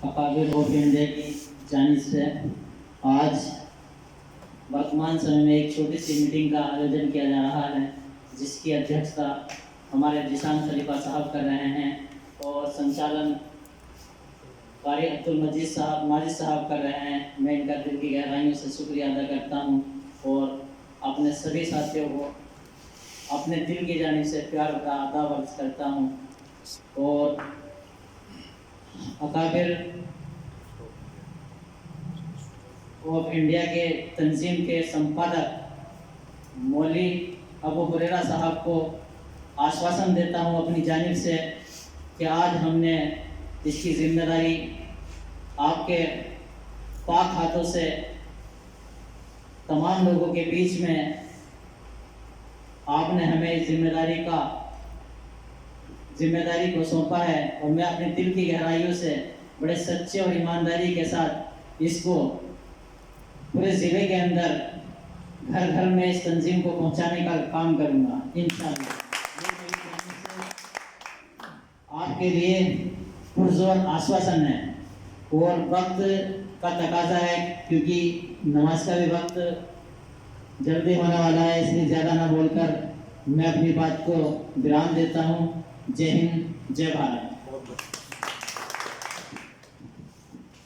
अकाबिर of India की जानिब से आज वर्तमान समय में एक छोटी सी मीटिंग का आयोजन किया जा रहा है, जिसकी अध्यक्षता हमारे जिशान खलीफा साहब कर रहे हैं और संचालन कारी अब्दुल माजिद साहब कर रहे हैं। मैं इनका दिल की गहराइयों से शुक्रिया अदा करता हूं और अपने सभी साथियों को अपने दिल की जानिब से प्यार का अदा वर्ज करता हूं। और अकाबिर ऑफ इंडिया के तंजीम के संपादक मौलवी अबू हुरैरा साहब को आश्वासन देता हूं अपनी जानिब से कि आज हमने इसकी जिम्मेदारी आपके पाक हाथों से तमाम लोगों के बीच में आपने हमें इस जिम्मेदारी को सौंपा है और मैं अपने दिल की गहराइयों से बड़े सच्चे और ईमानदारी के साथ इसको पूरे ज़िले के अंदर घर घर में इस तंजीम को पहुंचाने का काम करूंगा इंशाअल्लाह। आपके लिए पुरजोर आश्वासन है और वक्त का तकाजा है, क्योंकि नमाज का भी वक्त जल्दी होने वाला है, इसलिए ज़्यादा ना बोलकर मैं अपनी बात को विराम देता हूँ। जय हिंद, जय भारत।